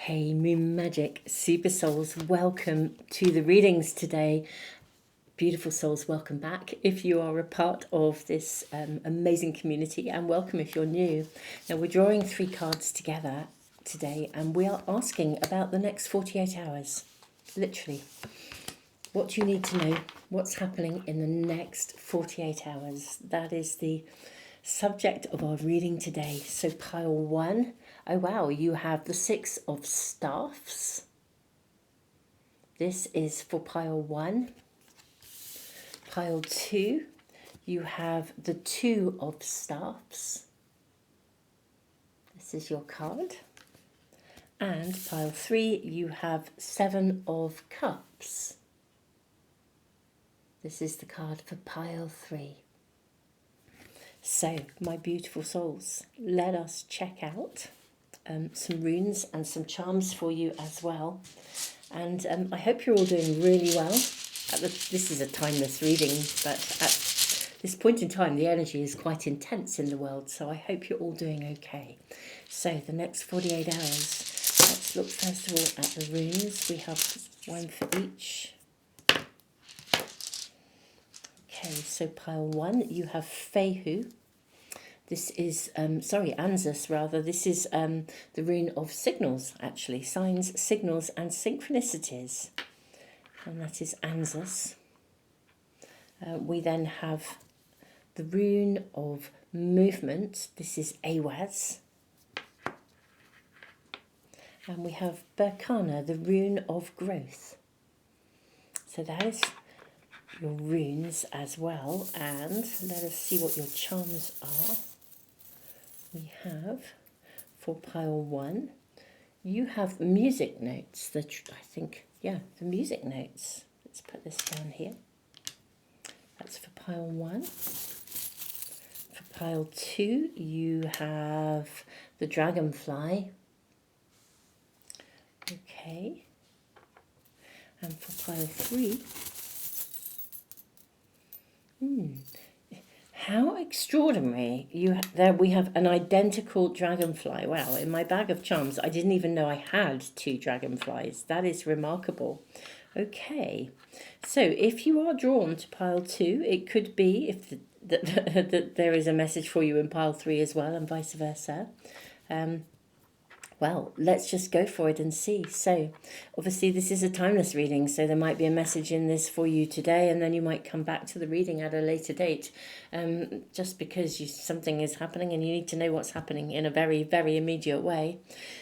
Hey Moon Magic Super Souls, welcome to the readings today. Beautiful souls, welcome back if you are a part of this amazing community, and welcome if you're new. Now we're drawing 3 cards together today and we are asking about the next 48 hours. Literally, what do you need to know? What's happening in the next 48 hours? That is the subject of our reading today. So pile 1, oh wow, you have the 6 of Staffs. This is for pile 1. Pile 2, you have the 2 of Staffs. This is your card. And pile 3, you have 7 of Cups. This is the card for pile 3. So, my beautiful souls, let us check out some runes and some charms for you as well. And I hope you're all doing really well. This is a timeless reading, but at this point in time, the energy is quite intense in the world, so I hope you're all doing okay. So, the next 48 hours, let's look first of all at the runes. We have one for each. Okay, so pile 1, you have Fehu. This is, Anzus rather. This is the rune of signals, actually. Signs, signals and synchronicities. And that is Anzus. We then have the rune of movement. This is Awaz. And we have Berkana, the rune of growth. So that is your runes as well. And let us see what your charms are. We have, for pile 1, you have music notes. The music notes. Let's put this down here. That's for pile 1. For pile 2, you have the dragonfly. Okay. And for pile 3, how extraordinary. There we have an identical dragonfly. Wow, in my bag of charms, I didn't even know I had 2 dragonflies. That is remarkable. Okay, so if you are drawn to pile 2, it could be that there is a message for you in pile 3 as well, and vice versa. Well, let's just go for it and see. So, obviously, this is a timeless reading, so there might be a message in this for you today, and then you might come back to the reading at a later date, just because something is happening and you need to know what's happening in a very, very immediate way.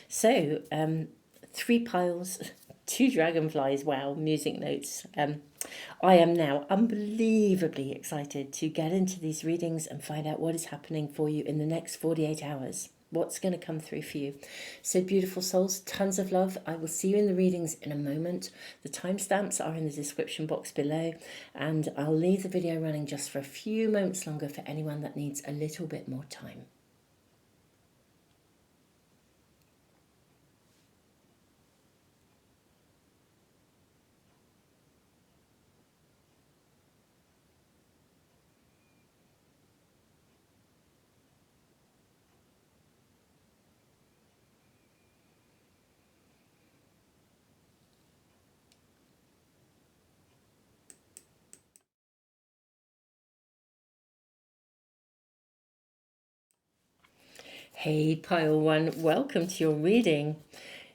So, 3 piles, 2 dragonflies, wow, music notes. I am now unbelievably excited to get into these readings and find out what is happening for you in the next 48 hours. What's going to come through for you. So beautiful souls, tons of love. I will see you in the readings in a moment. The timestamps are in the description box below, and I'll leave the video running just for a few moments longer for anyone that needs a little bit more time. Hey pile 1, welcome to your reading.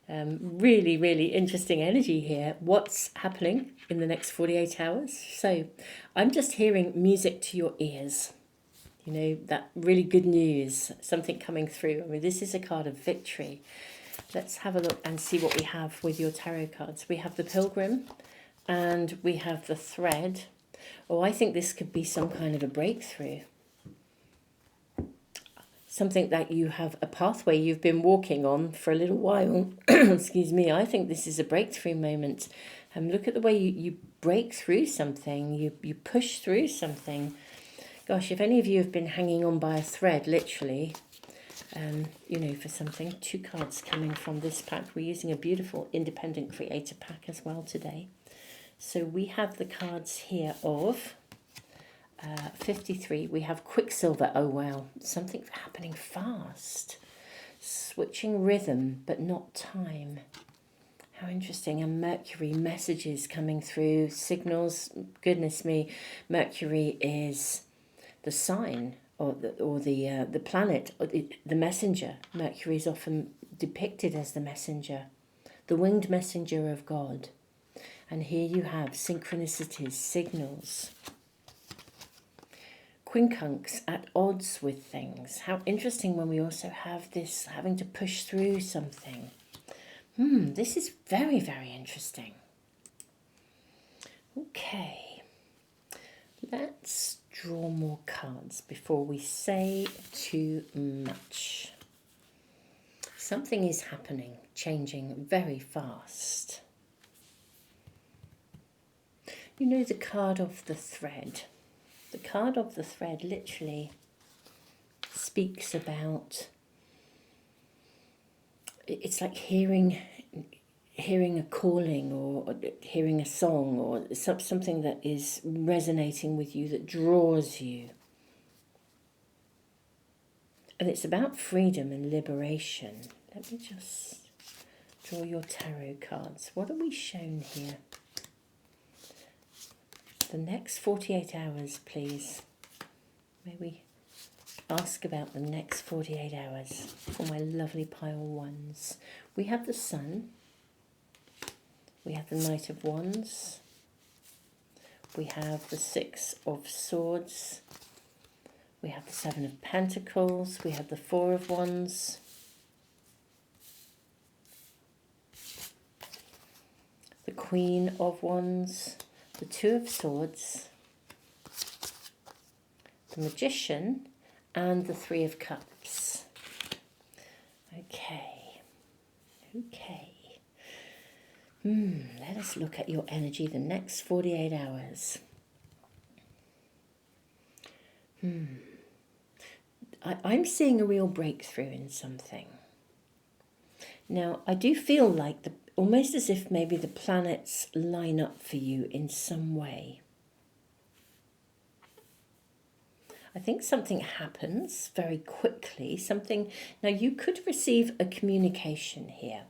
Really, really interesting energy here. What's happening in the next 48 hours? So I'm just hearing music to your ears. You know, that really good news, something coming through. I mean, this is a card of victory. Let's have a look and see what we have with your tarot cards. We have the Pilgrim and we have the Thread. Oh, I think this could be some kind of a breakthrough. Something that you have a pathway you've been walking on for a little while. Excuse me. I think this is a breakthrough moment. Look at the way you break through something. You push through something. Gosh, if any of you have been hanging on by a thread, literally, for something. 2 cards coming from this pack. We're using a beautiful independent creator pack as well today. So we have the cards here of 53. We have Quicksilver. Oh, wow. Something happening fast. switching rhythm but not time. How interesting. And Mercury, messages coming through, signals. Goodness me, Mercury is the sign or the planet, or the messenger. Mercury is often depicted as the messenger, the winged messenger of God. And here you have synchronicities, signals. Quincunx at odds with things. How interesting when we also have this having to push through something. This is very, very interesting. Okay, let's draw more cards before we say too much. Something is happening, changing very fast. You know the card of the thread. The card of the thread literally speaks about, it's like hearing a calling, or hearing a song, or something that is resonating with you, that draws you. And it's about freedom and liberation. Let me just draw your tarot cards. What are we shown here? The next 48 hours, please. May we ask about the next 48 hours for my lovely pile ones. We have the Sun. We have the Knight of Wands. We have the Six of Swords. We have the Seven of Pentacles. We have the Four of Wands. The Queen of Wands. The Two of Swords. The Magician. And the Three of Cups. Okay. Let us look at your energy the next 48 hours. I'm seeing a real breakthrough in something. Now, I do feel like almost as if maybe the planets line up for you in some way. I think something happens very quickly. Now you could receive a communication here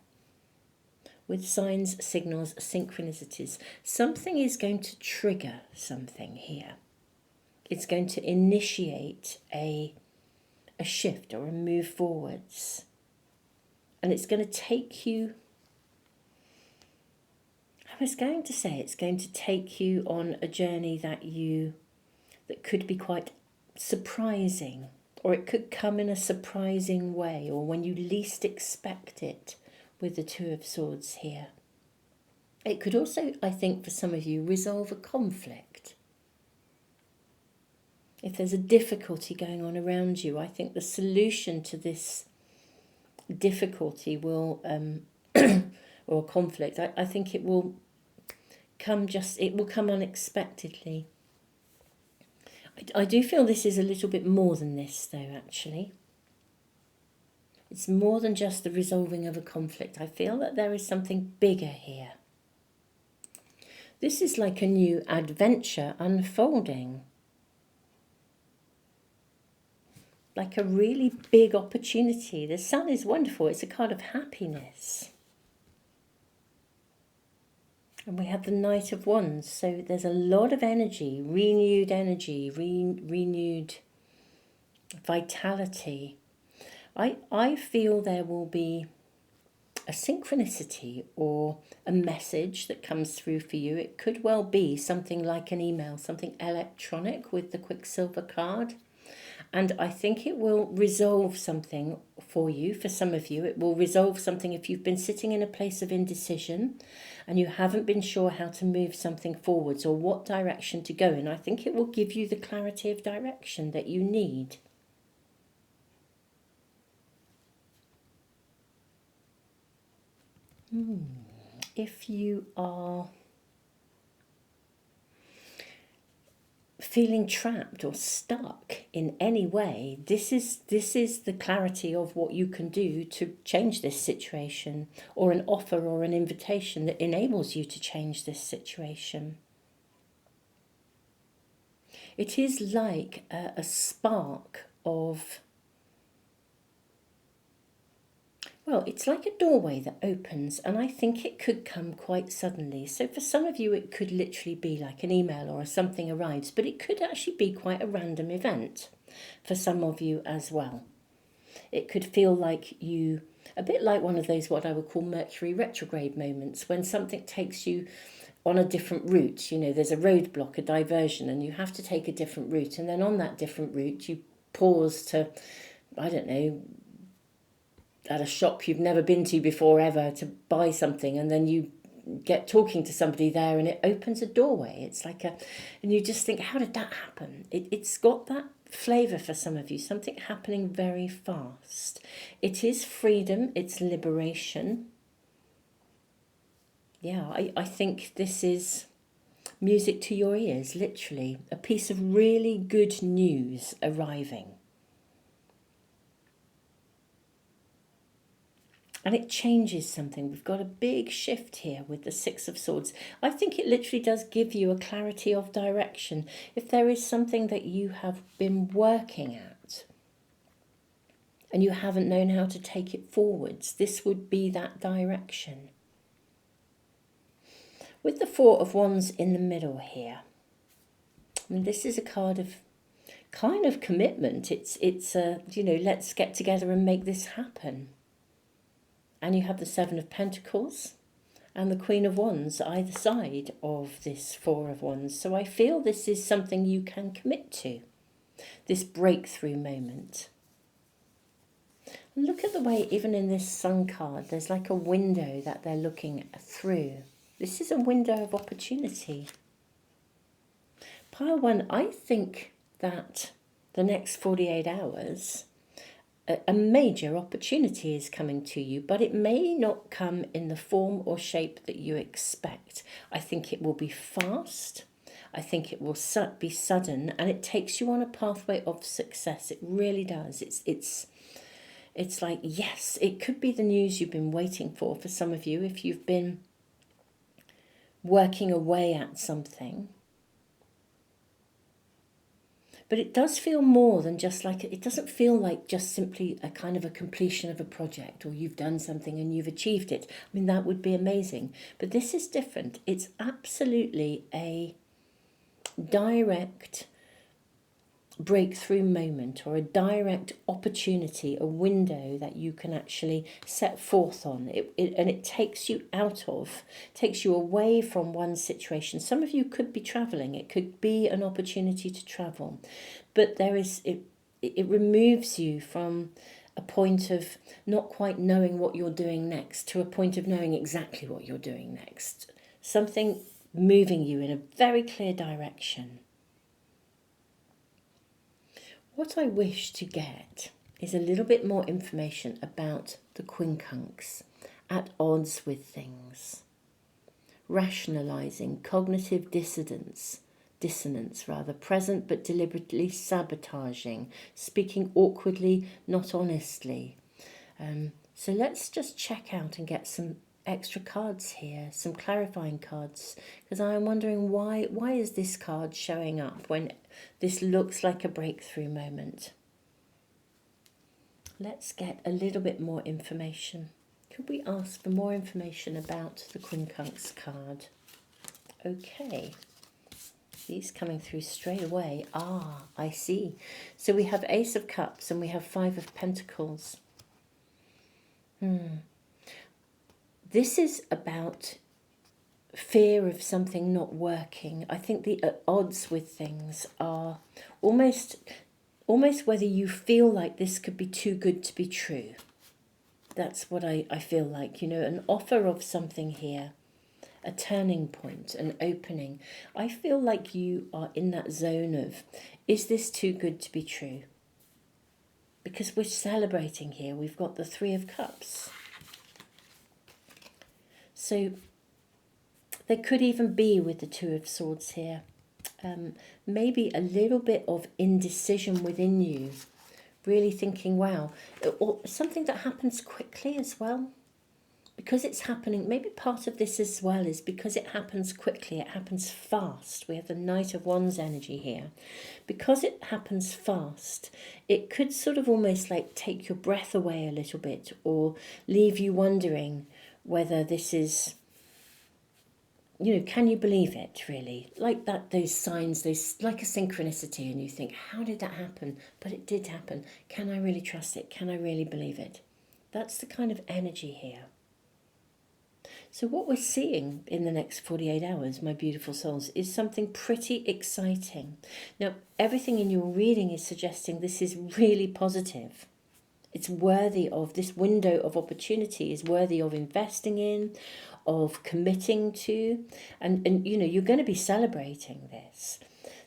with signs, signals, synchronicities. Something is going to trigger something here. It's going to initiate a shift or a move forwards. And it's going to take you, it's going to take you on a journey that could be quite surprising, or it could come in a surprising way, or when you least expect it, with the Two of Swords here. It could also, I think, for some of you, resolve a conflict. If there's a difficulty going on around you, I think the solution to this difficulty will, or conflict, I think it will come unexpectedly. I do feel this is a little bit more than this, though, actually. It's more than just the resolving of a conflict. I feel that there is something bigger here. This is like a new adventure unfolding. Like a really big opportunity. The Sun is wonderful. It's a card of happiness. And we have the Knight of Wands. So there's a lot of energy, renewed vitality. I feel there will be a synchronicity or a message that comes through for you. It could well be something like an email, something electronic with the Quicksilver card. And I think it will resolve something for you. For some of you, it will resolve something if you've been sitting in a place of indecision and you haven't been sure how to move something forwards or what direction to go in. I think it will give you the clarity of direction that you need. If you are feeling trapped or stuck in any way, this is the clarity of what you can do to change this situation, or an offer or an invitation that enables you to change this situation. It is like a spark of Well, it's like a doorway that opens, and I think it could come quite suddenly. So for some of you, it could literally be like an email or something arrives, but it could actually be quite a random event for some of you as well. It could feel like you, a bit like one of those what I would call Mercury retrograde moments, when something takes you on a different route. You know, there's a roadblock, a diversion, and you have to take a different route. And then on that different route, you pause to, I don't know, at a shop you've never been to before ever to buy something, and then you get talking to somebody there and it opens a doorway. It's like a, and you just think, how did that happen? It's got that flavour for some of you, something happening very fast. It is freedom, it's liberation. Yeah, I think this is music to your ears, literally. A piece of really good news arriving. And it changes something. We've got a big shift here with the Six of Swords. I think it literally does give you a clarity of direction. If there is something that you have been working at and you haven't known how to take it forwards, this would be that direction. With the Four of Wands in the middle here, I mean, this is a card of kind of commitment. It's you know, let's get together and make this happen. And you have the Seven of Pentacles and the Queen of Wands either side of this Four of Wands. So I feel this is something you can commit to, this breakthrough moment. And look at the way, even in this Sun card, there's like a window that they're looking through. This is a window of opportunity. Pile one, I think that the next 48 hours, a major opportunity is coming to you, but it may not come in the form or shape that you expect. I think it will be fast. I think it will be sudden, and it takes you on a pathway of success. It really does. It's like, yes, it could be the news you've been waiting for some of you, if you've been working away at something. But it does feel more than just like, it doesn't feel like just simply a kind of a completion of a project, or you've done something and you've achieved it. I mean, that would be amazing. But this is different. It's absolutely a direct breakthrough moment, or a direct opportunity, a window that you can actually set forth on. And it takes you takes you away from one situation. Some of you could be traveling. It could be an opportunity to travel, but it removes you from a point of not quite knowing what you're doing next to a point of knowing exactly what you're doing next. Something moving you in a very clear direction. What I wish to get is a little bit more information about the quincunx, at odds with things, rationalizing, cognitive dissonance, present but deliberately sabotaging, speaking awkwardly, not honestly. So let's just check out and get some extra cards here, some clarifying cards, because I'm wondering why is this card showing up when this looks like a breakthrough moment. Let's get a little bit more information. Could we ask for more information about the quincunx card? Okay, these coming through straight away. Ah, I see. So we have Ace of Cups and we have Five of Pentacles. This is about fear of something not working. I think the odds with things are almost whether you feel like this could be too good to be true. That's what I feel like, you know, an offer of something here, a turning point, an opening. I feel like you are in that zone of, is this too good to be true? Because we're celebrating here. We've got the Three of Cups. So there could even be, with the Two of Swords here, maybe a little bit of indecision within you, really thinking, wow, or something that happens quickly as well, because it's happening, maybe part of this as well is because it happens quickly, it happens fast. We have the Knight of Wands energy here. Because it happens fast, it could sort of almost like take your breath away a little bit, or leave you wondering whether this is, you know, can you believe it really? Like that, those signs, those like a synchronicity, and you think, how did that happen? But it did happen. Can I really trust it? Can I really believe it? That's the kind of energy here. So what we're seeing in the next 48 hours, my beautiful souls, is something pretty exciting. Now, everything in your reading is suggesting this is really positive. It's worthy of, this window of opportunity is worthy of investing in, of committing to, and you know, you're going to be celebrating this.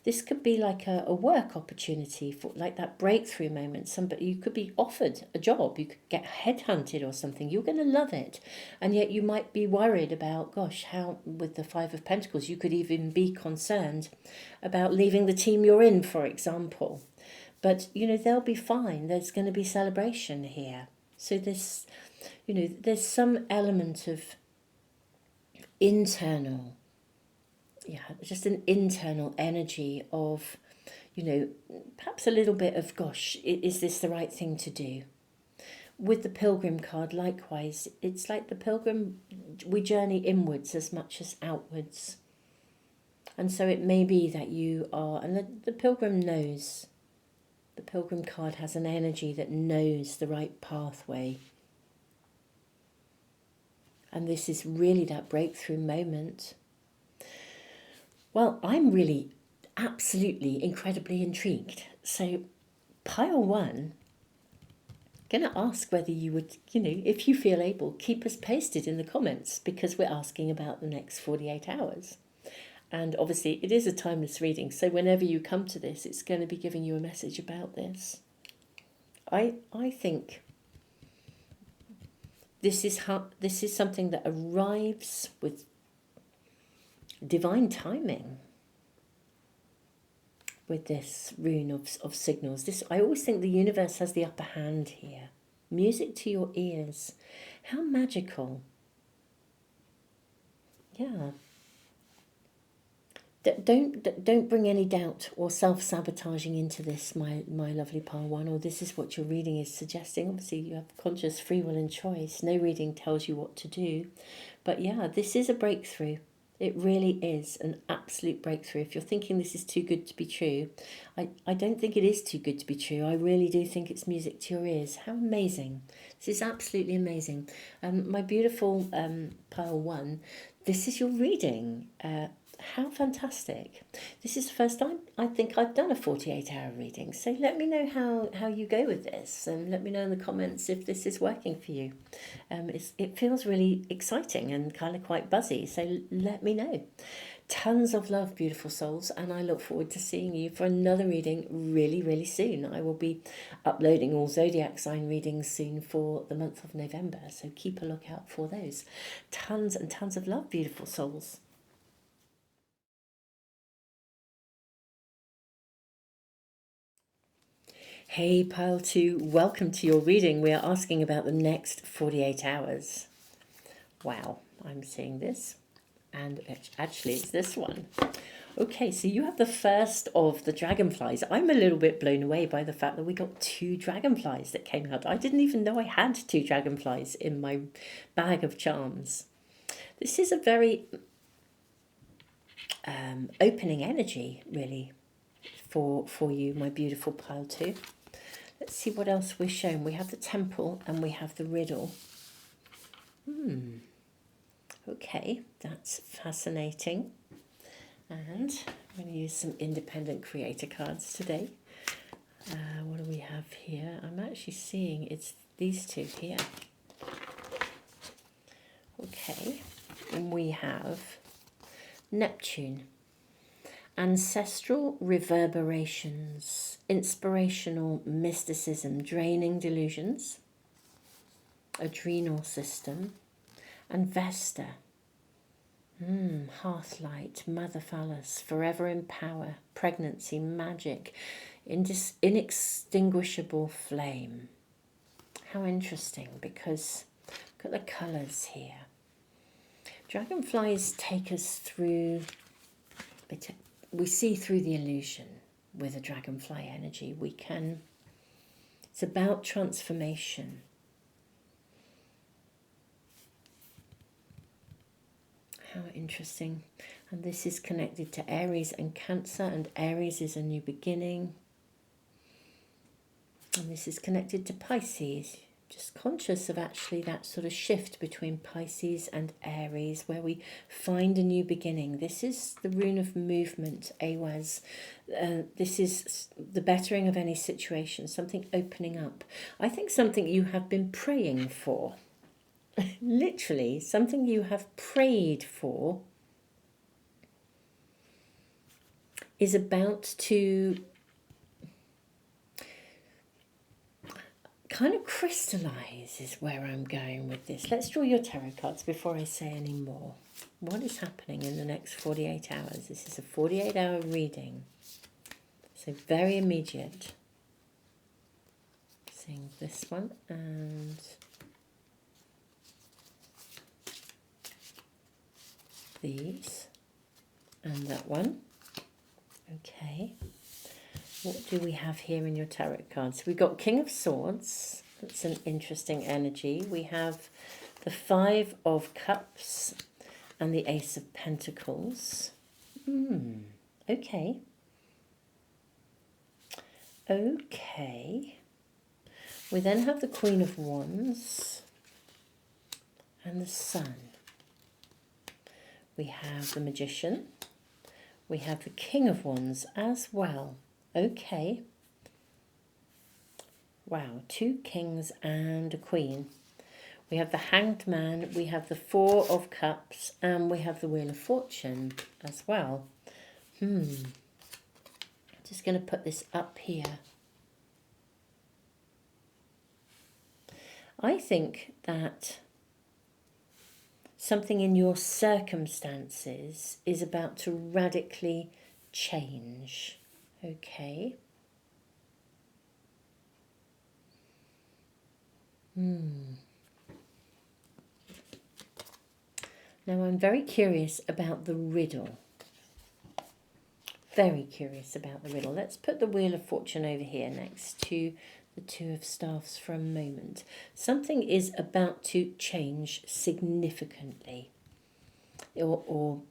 This could be like a work opportunity, for like that breakthrough moment. Somebody, you could be offered a job, you could get headhunted or something. You're going to love it, and yet you might be worried about, gosh, how, with the Five of Pentacles, you could even be concerned about leaving the team you're in, for example. But you know, they'll be fine. There's going to be celebration here. So this, you know, there's some element of internal, just an internal energy of, you know, perhaps a little bit of, gosh, is this the right thing to do? With the Pilgrim card, likewise, it's like the Pilgrim, we journey inwards as much as outwards. And so it may be that you are, and the Pilgrim knows, the Pilgrim card has an energy that knows the right pathway. And this is really that breakthrough moment. Well, I'm really absolutely incredibly intrigued. So pile one, going to ask whether you would, you know, if you feel able, keep us posted in the comments, because we're asking about the next 48 hours. And obviously it is a timeless reading, so whenever you come to this, it's going to be giving you a message about this. I think this is something that arrives with divine timing. With this rune of signals, I always think the universe has the upper hand here. Music to your ears. How magical. Yeah. Don't bring any doubt or self-sabotaging into this, my lovely pile one, or this is what your reading is suggesting. Obviously you have conscious free will and choice. No reading tells you what to do. But yeah, this is a breakthrough. It really is an absolute breakthrough. If you're thinking this is too good to be true, I don't think it is too good to be true. I really do think it's music to your ears. How amazing. This is absolutely amazing. My beautiful pile one, this is your reading. How fantastic. This is the first time I think I've done a 48-hour reading. So let me know how you go with this, and let me know in the comments if this is working for you. It feels really exciting and kind of quite buzzy, so let me know. Tons of love, beautiful souls, and I look forward to seeing you for another reading really, really soon. I will be uploading all zodiac sign readings soon for the month of November, so keep a lookout for those. Tons and tons of love, beautiful souls. Hey pile 2, welcome to your reading. We are asking about the next 48 hours. Wow, I'm seeing this, and actually it's this one. Okay, so you have the first of the dragonflies. I'm a little bit blown away by the fact that we got 2 dragonflies that came out. I didn't even know I had 2 dragonflies in my bag of charms. This is a very opening energy, really, for you, my beautiful pile 2. Let's see what else we're shown. We have the temple and we have the riddle. Okay, that's fascinating. And I'm going to use some independent creator cards today. What do we have here? I'm actually seeing it's these 2 here. Okay, and we have Neptune. Ancestral reverberations, inspirational mysticism, draining delusions, adrenal system, and Vesta. Hearthlight, mother phallus, forever in power, pregnancy, magic, inextinguishable flame. How interesting, because Look at the colours here. Dragonflies take us through, we see through the illusion with a dragonfly energy. It's about transformation. How interesting. And this is connected to Aries and Cancer, and Aries is a new beginning. And this is connected to Pisces. Just conscious of actually that sort of shift between Pisces and Aries, where we find a new beginning. This is the rune of movement, Awaz. This is the bettering of any situation, something opening up. I think something you have been praying for. Literally, something you have prayed for is about to kind of crystallize, is where I'm going with this. Let's draw your tarot cards before I say any more. What is happening in the next 48 hours? This is a 48-hour reading, so very immediate. Seeing this one and these and that one. Okay. What do we have here in your tarot cards? We've got King of Swords. That's an interesting energy. We have the Five of Cups and the Ace of Pentacles. Okay. Okay. We then have the Queen of Wands and the Sun. We have the Magician. We have the King of Wands as well. Okay. Wow, 2 kings and a queen. We have the Hanged Man, we have the Four of Cups, and we have the Wheel of Fortune as well. Just going to put this up here. I think that something in your circumstances is about to radically change. Okay. Now I'm very curious about the riddle. Very curious about the riddle. Let's put the Wheel of Fortune over here next to the Two of Staffs for a moment. Something is about to change significantly. Or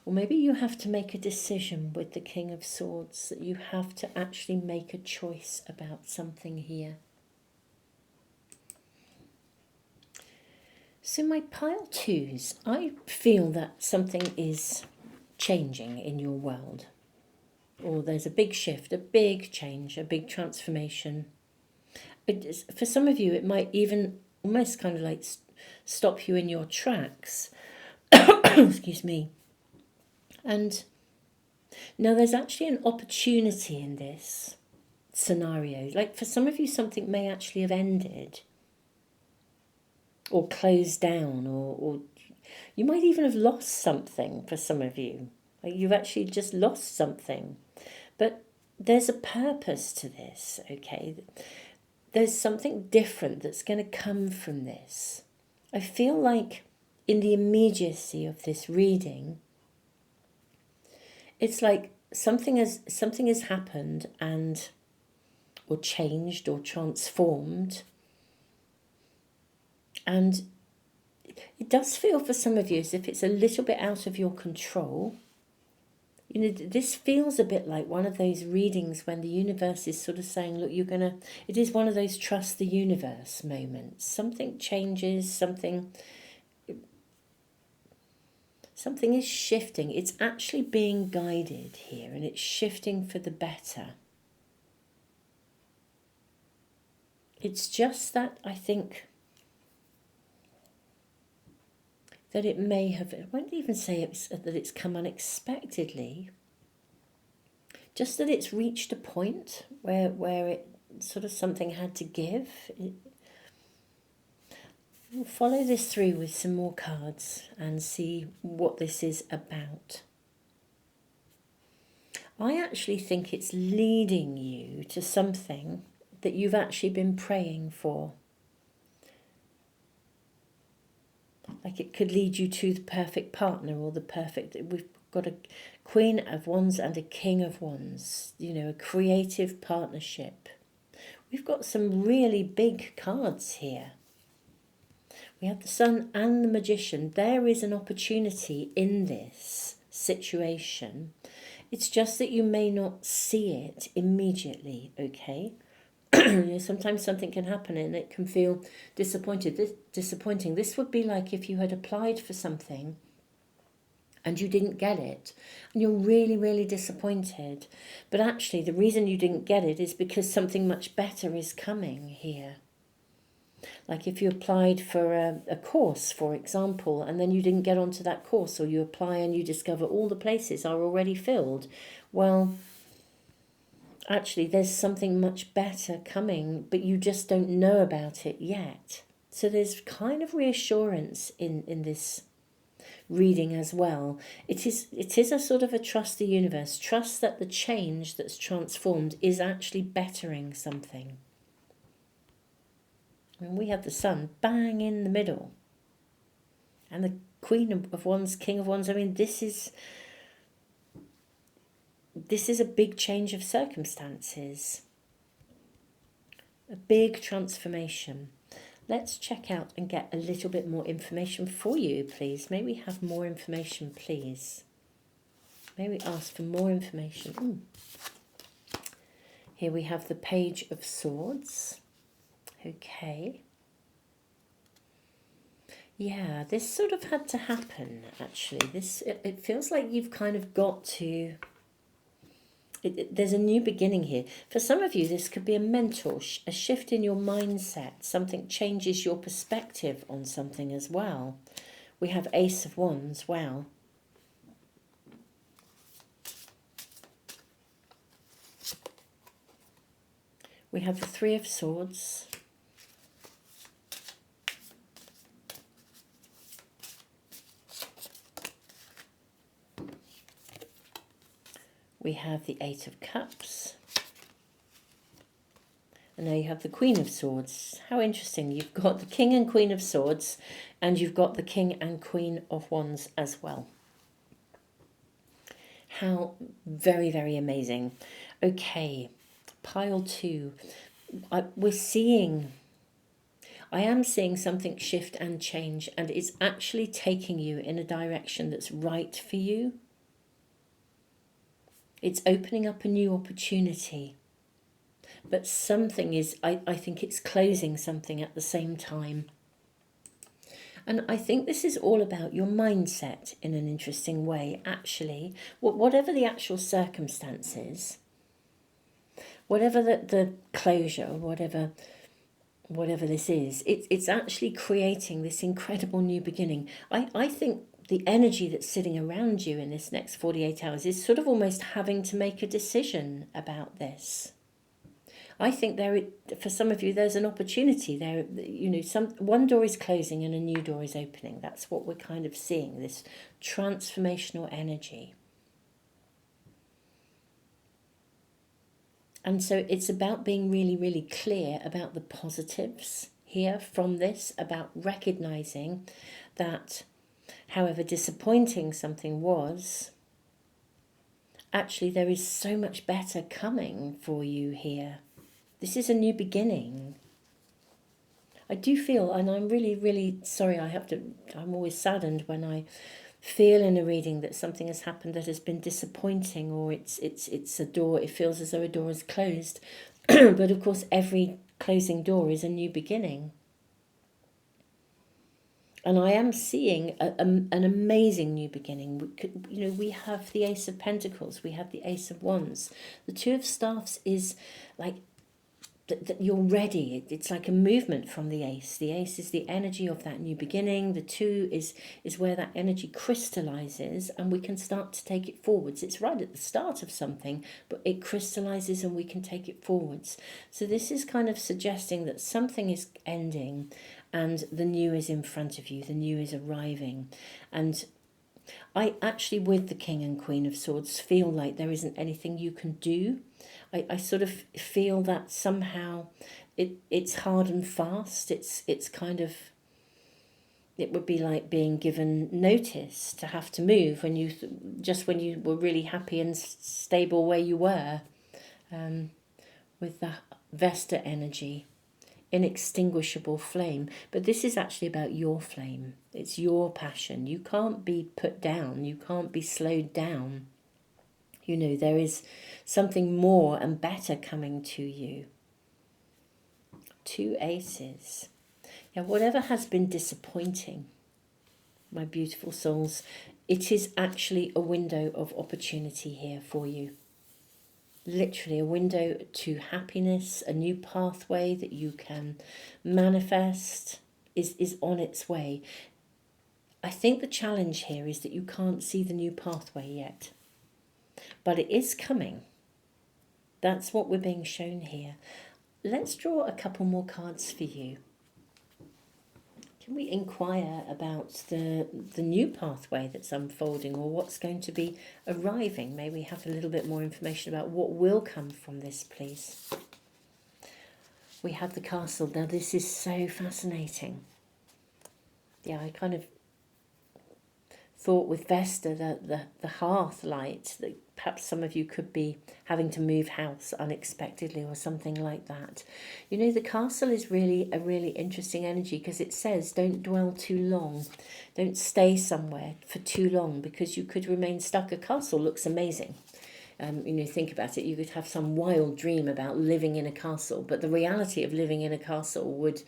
maybe you have to make a decision with the King of Swords, that you have to actually make a choice about something here. So my pile twos, I feel that something is changing in your world. Or there's a big shift, a big change, a big transformation. For some of you, it might even almost kind of like stop you in your tracks. Excuse me. And now there's actually an opportunity in this scenario. Like for some of you, something may actually have ended or closed down, or you might even have lost something for some of you. Like you've actually just lost something. But there's a purpose to this, okay? There's something different that's going to come from this. I feel like in the immediacy of this reading, it's like something has happened and or changed or transformed, and it does feel for some of you as if it's a little bit out of your control. You know, this feels a bit like one of those readings when the universe is sort of saying, look, it is one of those trust the universe moments. Something changes, something is shifting. It's actually being guided here, and it's shifting for the better. It's just that I think that it may have, I won't even say that it's come unexpectedly, just that it's reached a point where it sort of something had to give. We'll follow this through with some more cards and see what this is about. I actually think it's leading you to something that you've actually been praying for. Like it could lead you to the perfect partner or the perfect... We've got a Queen of Wands and a King of Wands, you know, a creative partnership. We've got some really big cards here. We have the Sun and the Magician. There is an opportunity in this situation. It's just that you may not see it immediately, okay? You know, sometimes something can happen and it can feel disappointing. This would be like if you had applied for something and you didn't get it, and you're really, really disappointed. But actually, the reason you didn't get it is because something much better is coming here. Like if you applied for a course, for example, and then you didn't get onto that course, or you apply and you discover all the places are already filled. Well, actually, there's something much better coming, but you just don't know about it yet. So there's kind of reassurance in this reading as well. It is a sort of a trust the universe, trust that the change that's transformed is actually bettering something. And we have the Sun bang in the middle, and the Queen of Wands, King of Wands. I mean, this is a big change of circumstances, a big transformation. Let's check out and get a little bit more information for you, please. May we have more information, please? May we ask for more information? Here we have the Page of Swords. Okay. Yeah, this sort of had to happen, actually. It feels like you've kind of got to... There's a new beginning here. For some of you, this could be a mental, a shift in your mindset. Something changes your perspective on something as well. We have Ace of Wands. Wow. We have the Three of Swords. We have the Eight of Cups. And now you have the Queen of Swords. How interesting. You've got the King and Queen of Swords, and you've got the King and Queen of Wands as well. How very, very amazing. Okay, pile two. I am seeing something shift and change, and it's actually taking you in a direction that's right for you. It's opening up a new opportunity. But something is, I think it's closing something at the same time. And I think this is all about your mindset in an interesting way, actually. Whatever the actual circumstances, whatever the closure, whatever this is, it's actually creating this incredible new beginning. I think the energy that's sitting around you in this next 48 hours is sort of almost having to make a decision about this. I think for some of you, there's an opportunity there. You know, one door is closing and a new door is opening. That's what we're kind of seeing, this transformational energy. And so it's about being really, really clear about the positives here from this, about recognizing that however disappointing something was, actually there is so much better coming for you here. This is a new beginning. I do feel, and I'm really, really sorry, I'm always saddened when I feel in a reading that something has happened that has been disappointing, or it's a door, it feels as though a door is closed. But of course, every closing door is a new beginning. And I am seeing an amazing new beginning. We have the Ace of Pentacles, we have the Ace of Wands. The Two of Staffs is like that you're ready. It's like a movement from the Ace. The Ace is the energy of that new beginning. The Two is where that energy crystallizes and we can start to take it forwards. It's right at the start of something, but it crystallizes and we can take it forwards. So this is kind of suggesting that something is ending and the new is in front of you. The new is arriving. And I actually, with the King and Queen of Swords, feel like there isn't anything you can do. I sort of feel that somehow it's hard and fast. It's kind of, it would be like being given notice to have to move when you just when you were really happy and stable where you were, with the Vesta energy, inextinguishable flame. But this is actually about your flame. It's your passion. You can't be put down. You can't be slowed down. You know, there is something more and better coming to you. 2 aces. Yeah, whatever has been disappointing, my beautiful souls, it is actually a window of opportunity here for you. Literally a window to happiness, a new pathway that you can manifest is on its way. I think the challenge here is that you can't see the new pathway yet, but it is coming. That's what we're being shown here. Let's draw a couple more cards for you. Can we inquire about the new pathway that's unfolding, or what's going to be arriving? May we have a little bit more information about what will come from this, please? We have the castle. Now, this is so fascinating. Yeah, I kind of thought with Vesta, the hearth light, that perhaps some of you could be having to move house unexpectedly or something like that. You know, the castle is really a really interesting energy, because it says don't dwell too long. Don't stay somewhere for too long, because you could remain stuck. A castle looks amazing. You know, think about it. You could have some wild dream about living in a castle, but the reality of living in a castle would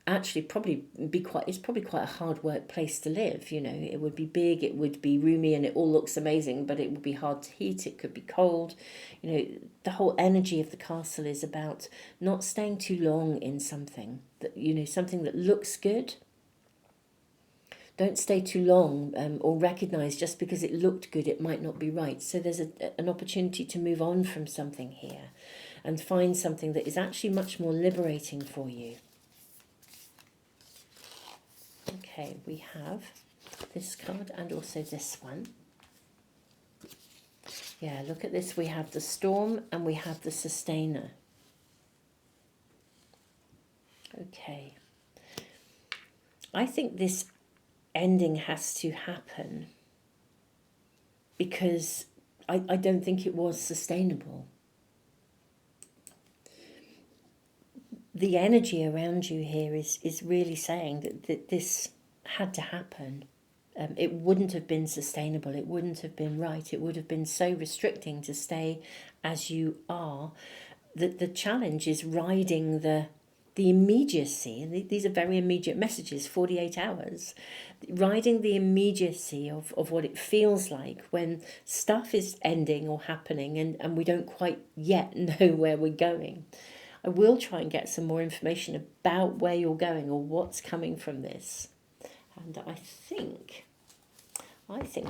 actually probably be it's probably quite a hard work place to live. You know, it would be big, it would be roomy, and it all looks amazing, but it would be hard to heat, it could be cold. You know, the whole energy of the castle is about not staying too long in something that, you know, something that looks good. Don't stay too long, or recognize just because it looked good it might not be right. So there's an opportunity to move on from something here and find something that is actually much more liberating for you. Okay, we have this card and also this one. Yeah, look at this. We have the storm and we have the sustainer. Okay. I think this ending has to happen because I don't think it was sustainable. The energy around you here is really saying that this had to happen. It wouldn't have been sustainable. It wouldn't have been right. It would have been so restricting to stay as you are. The challenge is riding the immediacy. And these are very immediate messages, 48 hours. Riding the immediacy of what it feels like when stuff is ending or happening and we don't quite yet know where we're going. I will try and get some more information about where you're going or what's coming from this. And I think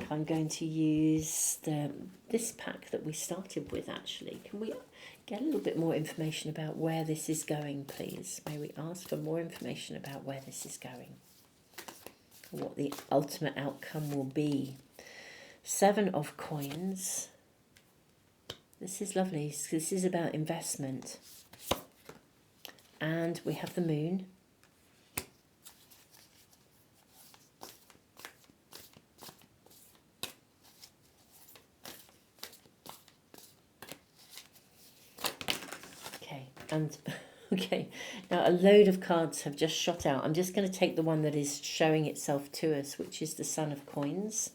I'm going to use this pack that we started with, actually. Can we get a little bit more information about where this is going, please? May we ask for more information about where this is going? What the ultimate outcome will be. 7 of coins. This is lovely. This is about investment. And we have the moon. And okay, now a load of cards have just shot out. I'm just going to take the one that is showing itself to us, which is the Son of Coins.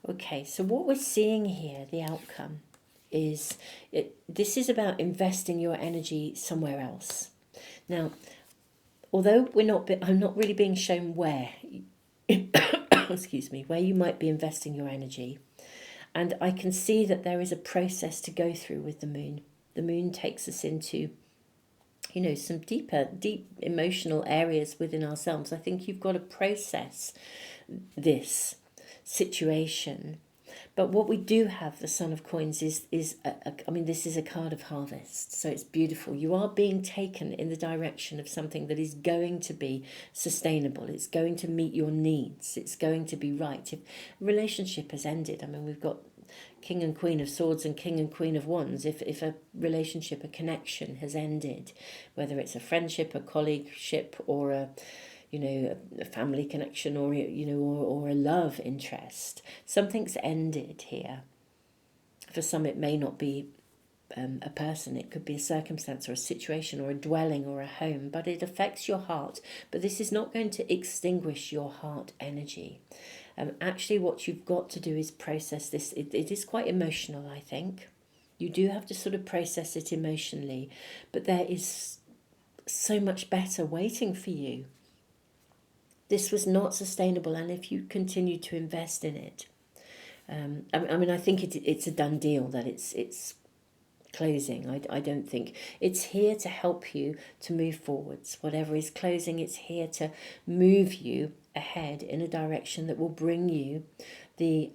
Okay, so what we're seeing here, the outcome, is this is about investing your energy somewhere else. Now, although I'm not really being shown where, excuse me, where you might be investing your energy. And I can see that there is a process to go through with the moon. The moon takes us into, you know, some deep emotional areas within ourselves. I think you've got to process this situation. But what we do have, the Son of Coins, is this is a card of harvest. So it's beautiful. You are being taken in the direction of something that is going to be sustainable. It's going to meet your needs. It's going to be right. If a relationship has ended, we've got King and Queen of Swords and King and Queen of Wands. If a relationship, a connection has ended, whether it's a friendship, a colleagueship, or you know, a family connection, or, you know, or a love interest. Something's ended here. For some, it may not be a person, it could be a circumstance or a situation or a dwelling or a home, but it affects your heart. But this is not going to extinguish your heart energy. Actually, what you've got to do is process this. It is quite emotional, I think. You do have to sort of process it emotionally, but there is so much better waiting for you. This was not sustainable, and if you continue to invest in it, I mean, I think it's a done deal that it's closing. I don't think it's here to help you to move forwards. Whatever is closing, it's here to move you ahead in a direction that will bring you the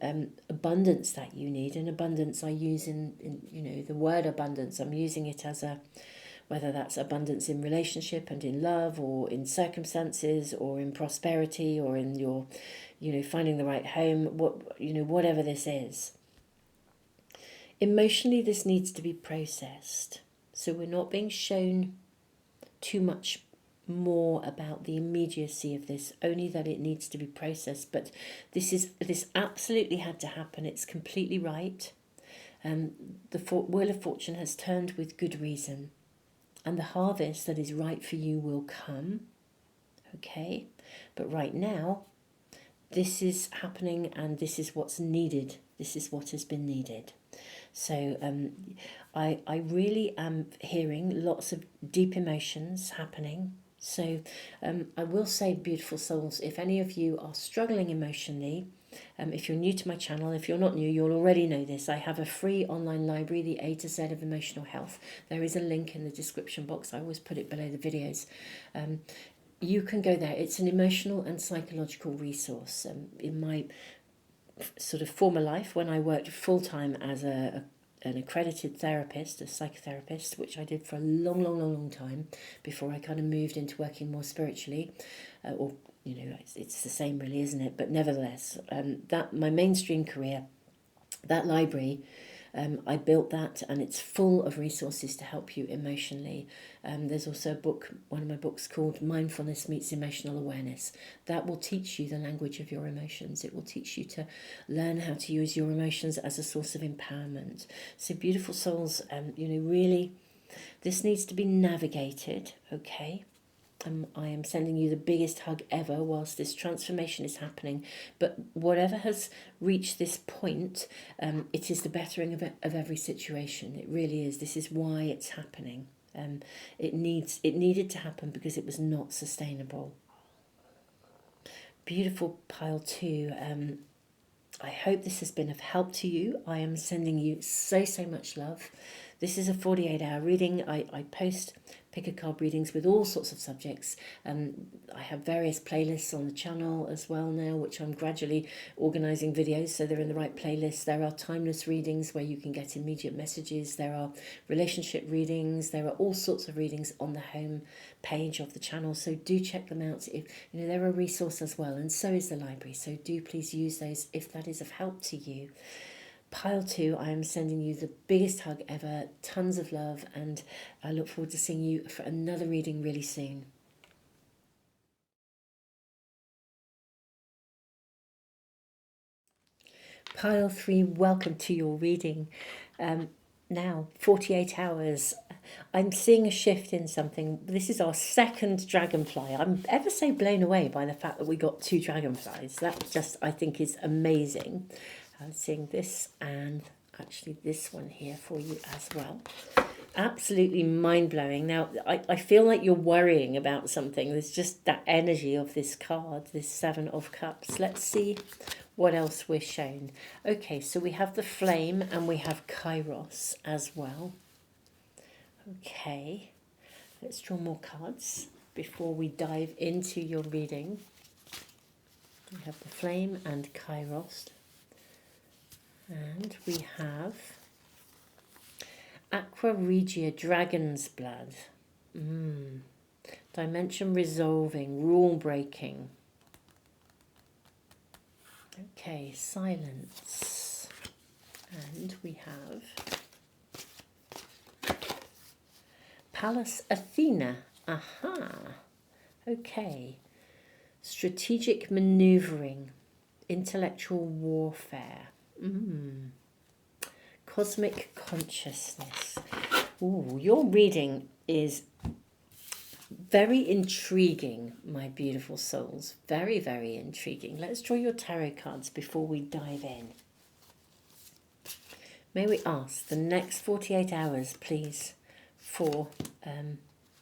abundance that you need. And abundance, I use in you know, the word abundance, I'm using it as a, whether that's abundance in relationship and in love, or in circumstances, or in prosperity, or in your, you know, finding the right home, what, you know, whatever this is. Emotionally, this needs to be processed. So we're not being shown too much more about the immediacy of this, only that it needs to be processed. But this absolutely had to happen. It's completely right. The Wheel of Fortune has turned with good reason, and the harvest that is right for you will come. Okay, but right now, this is happening, and this is what's needed. This is what has been needed. So I really am hearing lots of deep emotions happening. So I will say, beautiful souls, if any of you are struggling emotionally, if you're new to my channel, if you're not new, you'll already know this. I have a free online library, the A to Z of emotional health. There is a link in the description box. I always put it below the videos. You can go there. It's an emotional and psychological resource. In my sort of former life, when I worked full-time as an accredited therapist, a psychotherapist, which I did for a long time before I kind of moved into working more spiritually, or, you know, it's the same really, isn't it? But nevertheless, that my mainstream career, that library, I built that, and it's full of resources to help you emotionally. There's also a book, one of my books, called Mindfulness Meets Emotional Awareness. That will teach you the language of your emotions. It will teach you to learn how to use your emotions as a source of empowerment. So beautiful souls, you know, really, this needs to be navigated, okay? I am sending you the biggest hug ever whilst this transformation is happening. But whatever has reached this point, it is the bettering of every situation. It really is. This is why it's happening. It needed to happen because it was not sustainable. Beautiful pile 2. I hope this has been of help to you. I am sending you so much love. This is a 48-hour reading. I post pick a card readings with all sorts of subjects. I have various playlists on the channel as well now, which I'm gradually organising videos so they're in the right playlist. There are timeless readings where you can get immediate messages. There are relationship readings. There are all sorts of readings on the home page of the channel. So do check them out. If you know, they're a resource as well, and so is the library. So do please use those if that is of help to you. Pile 2, I am sending you the biggest hug ever, tons of love, and I look forward to seeing you for another reading really soon. Pile 3, welcome to your reading. Now, 48 hours. I'm seeing a shift in something. This is our second dragonfly. I'm ever so blown away by the fact that we got 2 dragonflies. That just, I think, is amazing. I'm seeing this and actually this one here for you as well. Absolutely mind-blowing. Now, I feel like you're worrying about something. There's just that energy of this card, this 7 of Cups. Let's see what else we're shown. Okay, so we have the Flame and we have Kairos as well. Okay, let's draw more cards before we dive into your reading. We have the Flame and Kairos. And we have Aqua Regia, Dragon's Blood. Dimension resolving, rule breaking. Okay, silence. And we have Pallas Athena. Aha. Okay. Strategic manoeuvring, intellectual warfare, cosmic consciousness. Ooh, your reading is very intriguing, my beautiful souls. Very, very intriguing. Let's draw your tarot cards before we dive in. May we ask the next 48 hours, please, for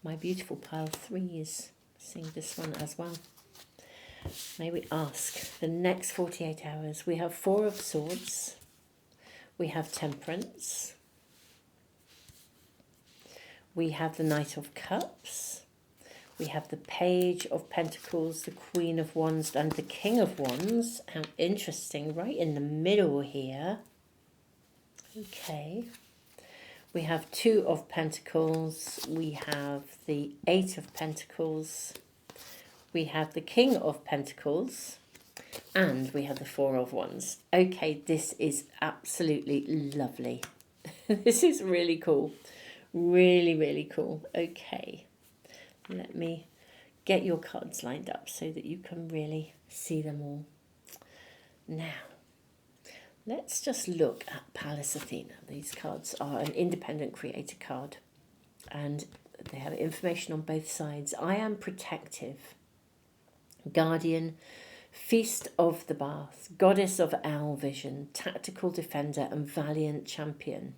my beautiful pile threes. Sing this one as well. May we ask the next 48 hours. We have Four of Swords. We have Temperance. We have the Knight of Cups. We have the Page of Pentacles, the Queen of Wands, and the King of Wands. How interesting, right in the middle here. Okay. We have Two of Pentacles. We have the Eight of Pentacles. We have the King of Pentacles. And we have the Four of Wands. Okay, this is absolutely lovely. This is really cool. Really, really cool. Okay. Let me get your cards lined up so that you can really see them all. Now, let's just look at Pallas Athena. These cards are an independent creator card and they have information on both sides. I am protective, guardian, feast of the bath, goddess of owl vision, tactical defender and valiant champion.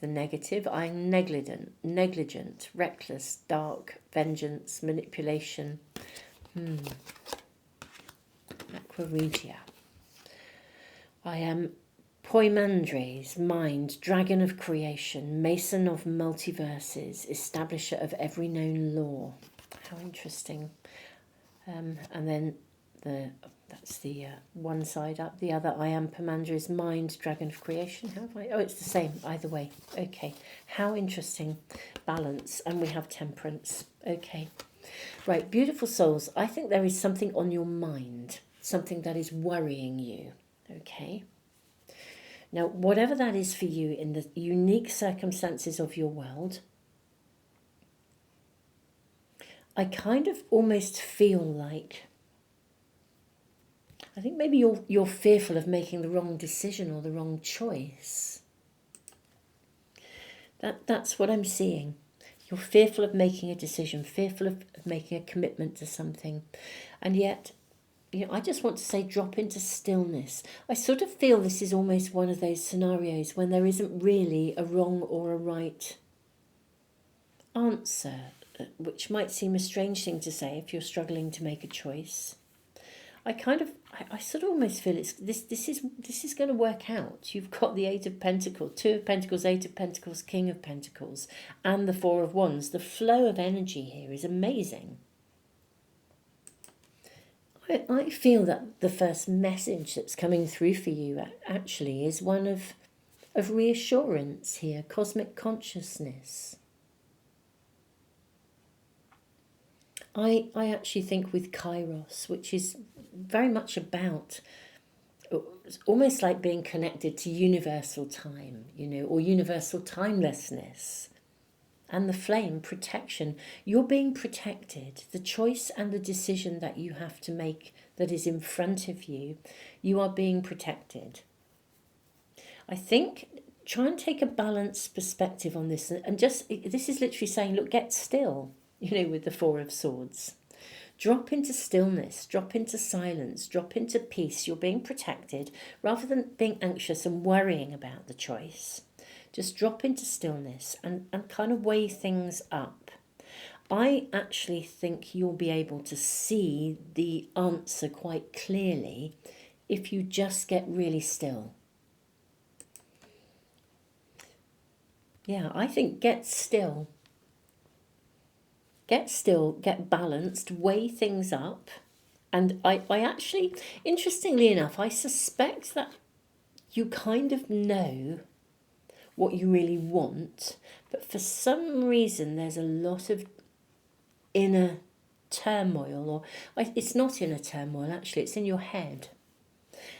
The negative, I'm negligent, reckless, dark, vengeance, manipulation. Aquaregia. I am Poimandres, mind, dragon of creation, mason of multiverses, establisher of every known law. How interesting. And then that's the one side up. The other, I am Poimandres, mind, dragon of creation. How have I? Oh, it's the same either way. Okay. How interesting. Balance. And we have temperance. Okay. Right. Beautiful souls. I think there is something on your mind. Something that is worrying you. Okay. Now, whatever that is for you in the unique circumstances of your world, I kind of almost feel like, I think maybe you're fearful of making the wrong decision or the wrong choice. That's what I'm seeing. You're fearful of making a decision, fearful of making a commitment to something. And yet, I just want to say drop into stillness. I sort of feel this is almost one of those scenarios when there isn't really a wrong or a right answer, which might seem a strange thing to say if you're struggling to make a choice. I sort of almost feel this is going to work out. You've got the Eight of Pentacles, Two of Pentacles, Eight of Pentacles, King of Pentacles, and the Four of Wands. The flow of energy here is amazing. I feel that the first message that's coming through for you actually is one of reassurance here, cosmic consciousness. I actually think with Kairos, which is very much about, it's almost like being connected to universal time, or universal timelessness. And the flame, protection. You're being protected. The choice and the decision that you have to make that is in front of you, you are being protected. I think try and take a balanced perspective on this. And just, this is literally saying, look, get still, with the Four of Swords. Drop into stillness, drop into silence, drop into peace. You're being protected rather than being anxious and worrying about the choice. Just drop into stillness and kind of weigh things up. I actually think you'll be able to see the answer quite clearly if you just get really still. Yeah, I think get still. Get still, get balanced, weigh things up. And I actually, interestingly enough, I suspect that you kind of know what you really want, but for some reason there's a lot of inner turmoil, or it's not inner turmoil, actually, it's in your head.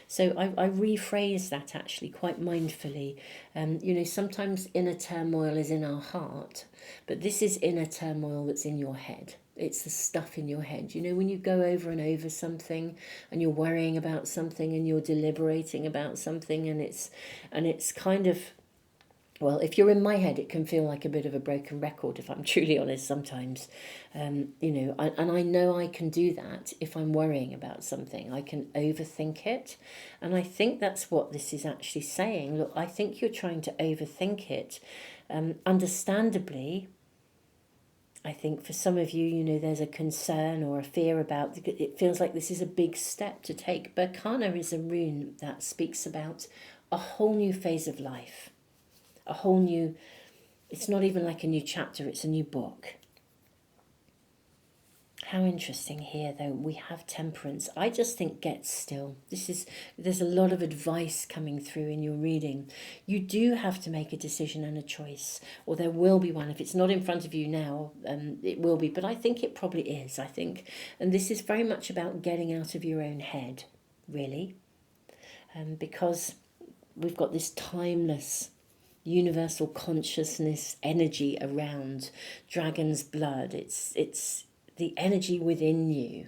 So I rephrase that actually quite mindfully. Sometimes inner turmoil is in our heart, but this is inner turmoil that's in your head. It's the stuff in your head. You know, when you go over and over something and you're worrying about something and you're deliberating about something, and it's kind of, well, if you're in my head, it can feel like a bit of a broken record, if I'm truly honest sometimes. You know, and I know I can do that if I'm worrying about something. I can overthink it. And I think that's what this is actually saying. Look, I think you're trying to overthink it. Understandably, I think for some of you, you know, there's a concern or a fear about, it feels like this is a big step to take. Berkana is a rune that speaks about a whole new phase of life. A whole new, it's not even like a new chapter, it's a new book. How interesting here, though, we have temperance. I just think get still. There's a lot of advice coming through in your reading. You do have to make a decision and a choice, or there will be one. If it's not in front of you now, it will be, but I think it probably is, and this is very much about getting out of your own head, really, because we've got this timeless universal consciousness energy around dragon's blood. It's the energy within you.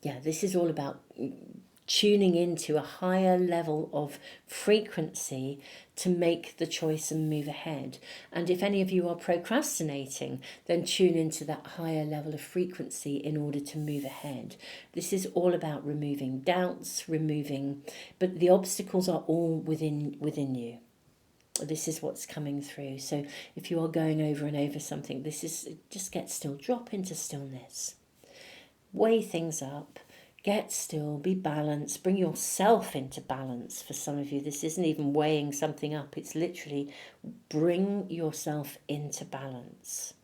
Yeah, this is all about tuning into a higher level of frequency to make the choice and move ahead. And if any of you are procrastinating, then tune into that higher level of frequency in order to move ahead. This is all about removing doubts, but the obstacles are all within you. This is what's coming through. So if you are going over and over something, this is just get still, drop into stillness, weigh things up, get still, be balanced, bring yourself into balance. For some of you, this isn't even weighing something up, it's literally bring yourself into balance.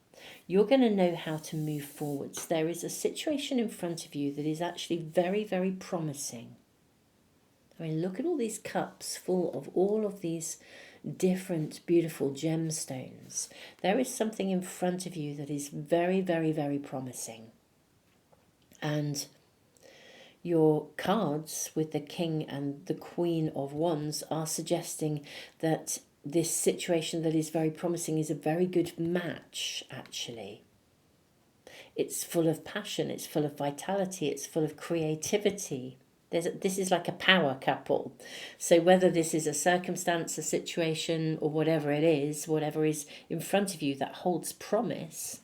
You're going to know how to move forwards. There is a situation in front of you that is actually very, very promising. I mean, look at all these cups full of all of these different beautiful gemstones. There is something in front of you that is very, very, very promising. And your cards with the King and the Queen of Wands are suggesting that this situation that is very promising is a very good match, actually. It's full of passion, it's full of vitality, it's full of creativity. This is like a power couple. So whether this is a circumstance, a situation, or whatever it is, whatever is in front of you that holds promise,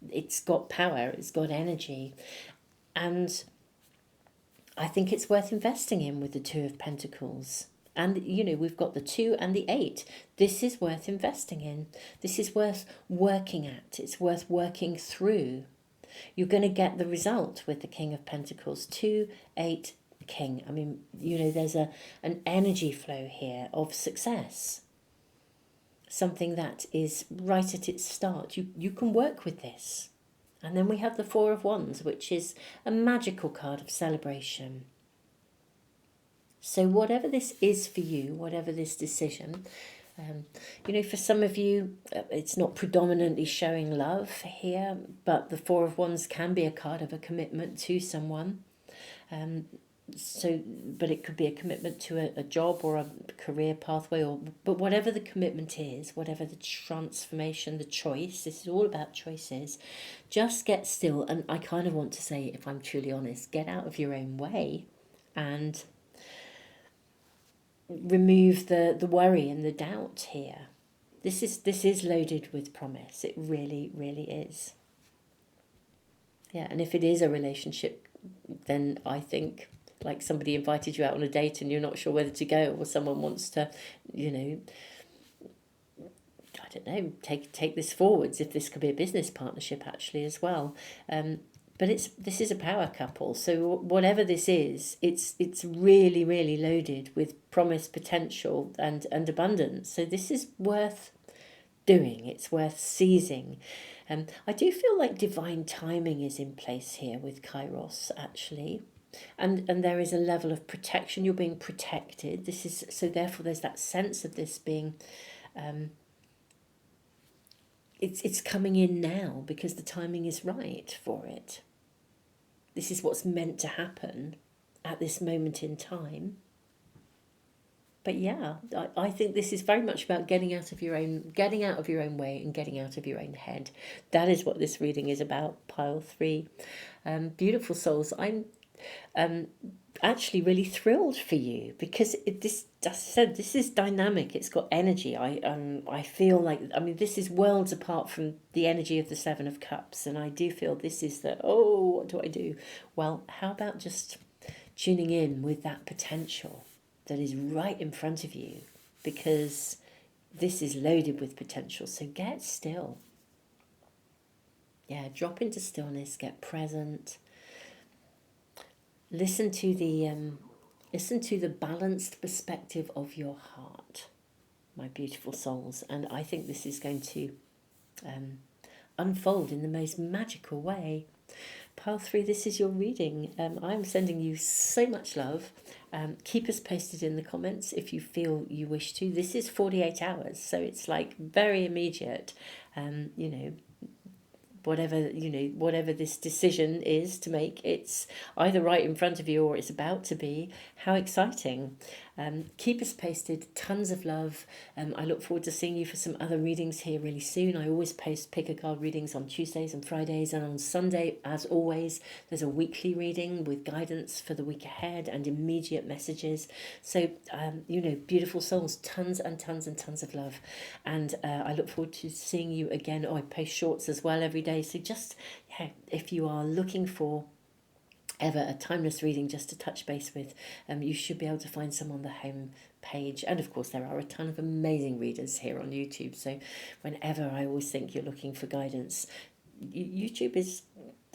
it's got power, it's got energy. And I think it's worth investing in with the Two of Pentacles. And, you know, we've got the 2 and the 8. This is worth investing in. This is worth working at. It's worth working through. You're going to get the result with the King of Pentacles. 2, 8, King. I mean, you know, there's an energy flow here of success. Something that is right at its start. You can work with this. And then we have the 4 of Wands, which is a magical card of celebration. So whatever this is for you, whatever this decision, you know, for some of you, it's not predominantly showing love here, but the 4 of Wands can be a card of a commitment to someone. But it could be a commitment to a job or a career pathway, but whatever the commitment is, whatever the transformation, the choice, this is all about choices. Just get still, and I kind of want to say, if I'm truly honest, get out of your own way and remove the worry and the doubt here. This is loaded with promise. It really, really is. Yeah, and if it is a relationship, then I think, like, somebody invited you out on a date and you're not sure whether to go, or someone wants to, you know, I don't know, take this forwards, if this could be a business partnership actually as well. But this is a power couple, so whatever this is, it's really, really loaded with promise, potential, and abundance. So this is worth doing. It's worth seizing. I do feel like divine timing is in place here with Kairos, actually. And there is a level of protection. You're being protected. So therefore there's that sense of this being... It's coming in now because the timing is right for it. This is what's meant to happen at this moment in time. But yeah, I think this is very much about getting out of your own, way and getting out of your own head. That is what this reading is about. Pile three, beautiful souls. I'm actually really thrilled for you because this, as I said, this is dynamic. It's got energy. I feel like, I mean, this is worlds apart from the energy of the Seven of Cups, and I do feel this is the, oh, what do I do? Well, how about just tuning in with that potential that is right in front of you, because this is loaded with potential. So get still. Yeah, drop into stillness, get present. Listen to the balanced perspective of your heart, my beautiful souls. And I think this is going to unfold in the most magical way. Pile 3, this is your reading. I'm sending you so much love. Keep us posted in the comments if you feel you wish to. This is 48 hours, so it's like very immediate. You know, whatever this decision is to make, it's either right in front of you or it's about to be. How exciting. Keep us posted. Tons of love. I look forward to seeing you for some other readings here really soon. I always post pick a card readings on Tuesdays and Fridays, and on Sunday, as always, there's a weekly reading with guidance for the week ahead and immediate messages. So beautiful souls, tons and tons and tons of love, and I look forward to seeing you again. I post shorts as well every day, so just if you are looking for ever a timeless reading just to touch base with, you should be able to find some on the home page. And of course there are a ton of amazing readers here on YouTube, so whenever I always think you're looking for guidance, YouTube is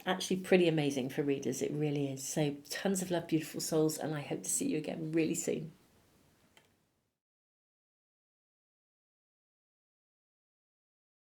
actually pretty amazing for readers. It really is. So tons of love, beautiful souls, and I hope to see you again really soon.